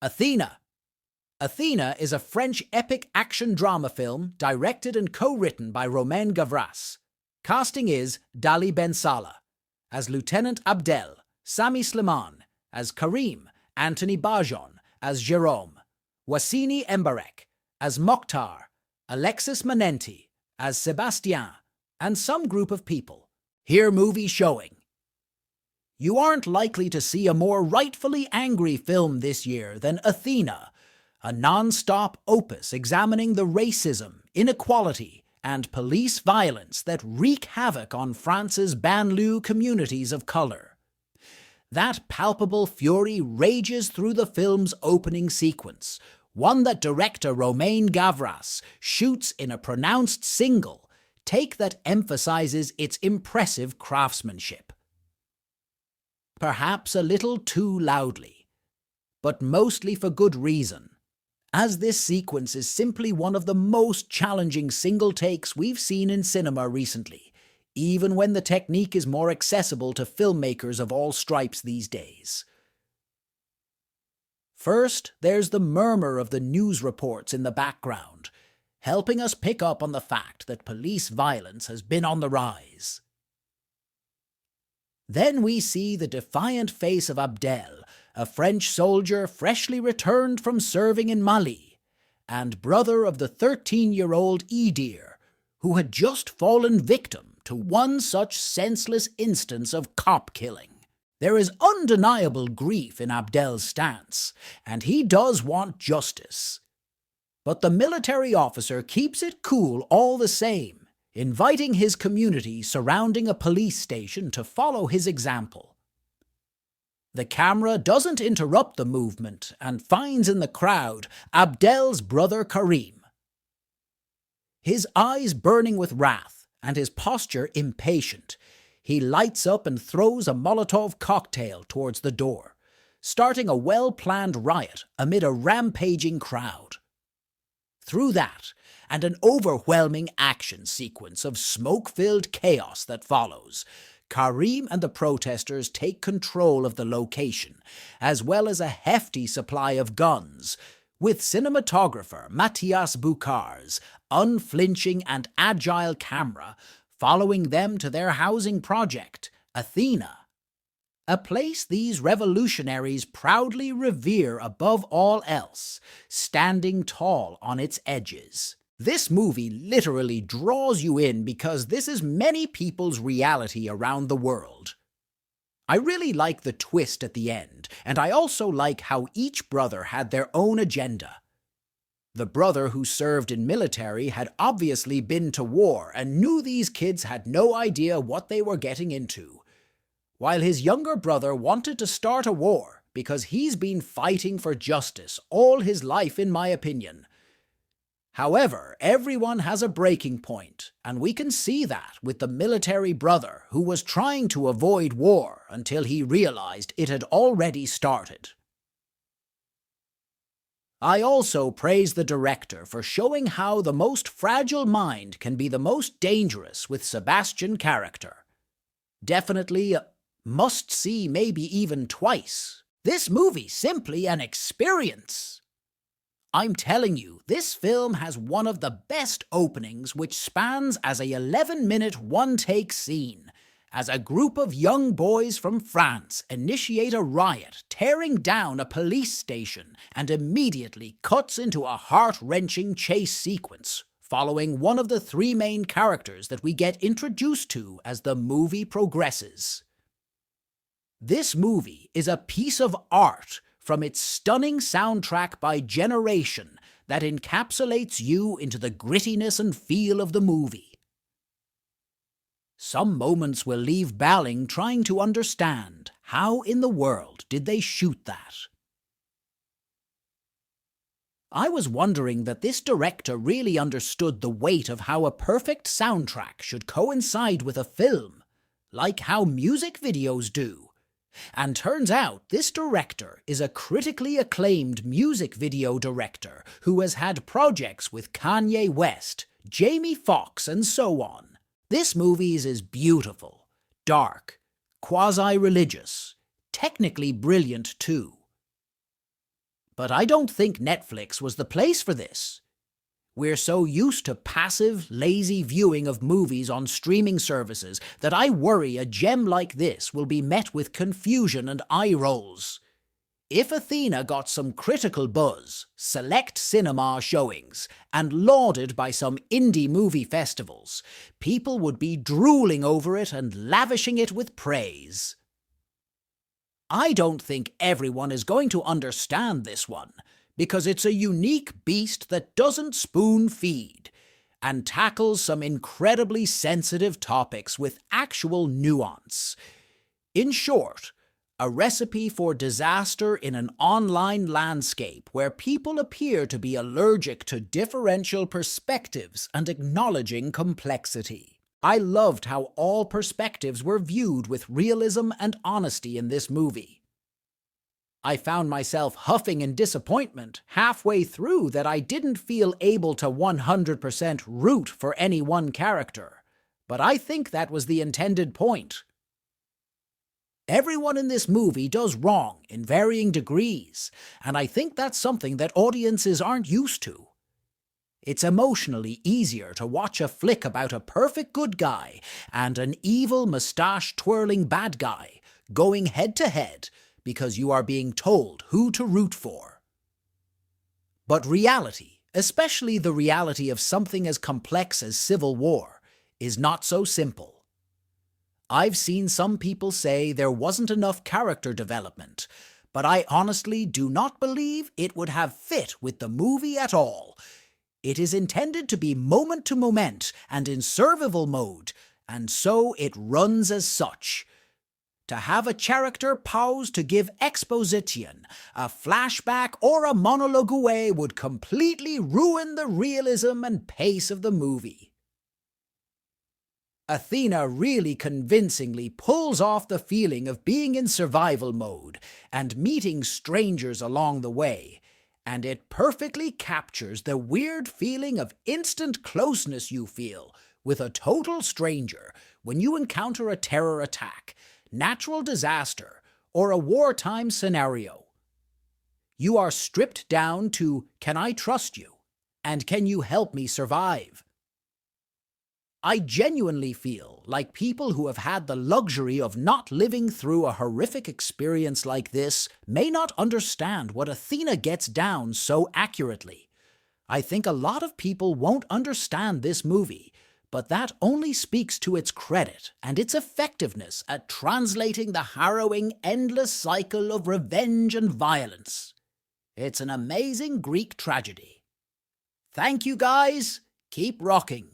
Athena. Athena is a French epic action drama film directed and co-written by Romain Gavras. Casting is Dali Ben Salah as Lieutenant Abdel, Sami Slimane as Karim, Anthony Bajon as Jérôme, Wassini Mbarek as Mokhtar, Alexis Manenti as Sébastien, and some group of people. Here movie showing. You aren't likely to see a more rightfully angry film this year than Athena, a non-stop opus examining the racism, inequality, and police violence that wreak havoc on France's banlieue communities of color. That palpable fury rages through the film's opening sequence, one that director Romain Gavras shoots in a pronounced single take that emphasizes its impressive craftsmanship. Perhaps a little too loudly, but mostly for good reason, as this sequence is simply one of the most challenging single takes we've seen in cinema recently, even when the technique is more accessible to filmmakers of all stripes these days. First, there's the murmur of the news reports in the background, helping us pick up on the fact that police violence has been on the rise. Then we see the defiant face of Abdel, a French soldier freshly returned from serving in Mali, and brother of the 13-year-old Idir, who had just fallen victim to one such senseless instance of cop killing. There is undeniable grief in Abdel's stance, and he does want justice. But the military officer keeps it cool all the same, inviting his community surrounding a police station to follow his example. The camera doesn't interrupt the movement and finds in the crowd Abdel's brother Karim. His eyes burning with wrath and his posture impatient, he lights up and throws a Molotov cocktail towards the door, starting a well-planned riot amid a rampaging crowd. Through that, and an overwhelming action sequence of smoke-filled chaos that follows, Karim and the protesters take control of the location, as well as a hefty supply of guns, with cinematographer Mathias Boucard's unflinching and agile camera following them to their housing project, Athena, a place these revolutionaries proudly revere above all else, standing tall on its edges. This movie literally draws you in because this is many people's reality around the world. I really like the twist at the end, and I also like how each brother had their own agenda. The brother who served in military had obviously been to war and knew these kids had no idea what they were getting into, while his younger brother wanted to start a war because he's been fighting for justice all his life, in my opinion. However, everyone has a breaking point, and we can see that with the military brother who was trying to avoid war until he realized it had already started. I also praise the director for showing how the most fragile mind can be the most dangerous with Sebastian's character. Definitely a must-see, maybe even twice. This movie simply an experience. I'm telling you, this film has one of the best openings, which spans as a 11-minute one-take scene, as a group of young boys from France initiate a riot, tearing down a police station, and immediately cuts into a heart-wrenching chase sequence, following one of the three main characters that we get introduced to as the movie progresses. This movie is a piece of art from its stunning soundtrack by Generation that encapsulates you into the grittiness and feel of the movie. Some moments will leave Balling trying to understand how in the world did they shoot that. I was wondering that this director really understood the weight of how a perfect soundtrack should coincide with a film, like how music videos do. And turns out this director is a critically acclaimed music video director who has had projects with Kanye West, Jamie Foxx, and so on. This movie is beautiful, dark, quasi-religious, technically brilliant too. But I don't think Netflix was the place for this. We're so used to passive, lazy viewing of movies on streaming services that I worry a gem like this will be met with confusion and eye rolls. If Athena got some critical buzz, select cinema showings, and lauded by some indie movie festivals, people would be drooling over it and lavishing it with praise. I don't think everyone is going to understand this one, because it's a unique beast that doesn't spoon-feed and tackles some incredibly sensitive topics with actual nuance. In short, a recipe for disaster in an online landscape where people appear to be allergic to differential perspectives and acknowledging complexity. I loved how all perspectives were viewed with realism and honesty in this movie. I found myself huffing in disappointment halfway through that I didn't feel able to 100% root for any one character, but I think that was the intended point. Everyone in this movie does wrong in varying degrees, and I think that's something that audiences aren't used to. It's emotionally easier to watch a flick about a perfect good guy and an evil mustache-twirling bad guy going head-to-head because you are being told who to root for. But reality, especially the reality of something as complex as civil war, is not so simple. I've seen some people say there wasn't enough character development, but I honestly do not believe it would have fit with the movie at all. It is intended to be moment to moment and in survival mode, and so it runs as such. To have a character pause to give exposition, a flashback, or a monologue away would completely ruin the realism and pace of the movie. Athena really convincingly pulls off the feeling of being in survival mode and meeting strangers along the way, and it perfectly captures the weird feeling of instant closeness you feel with a total stranger when you encounter a terror attack, natural disaster, or a wartime scenario. You are stripped down to, can I trust you? And can you help me survive? I genuinely feel like people who have had the luxury of not living through a horrific experience like this may not understand what Athena gets down so accurately. I think a lot of people won't understand this movie, but that only speaks to its credit and its effectiveness at translating the harrowing, endless cycle of revenge and violence. It's an amazing Greek tragedy. Thank you, guys. Keep rocking.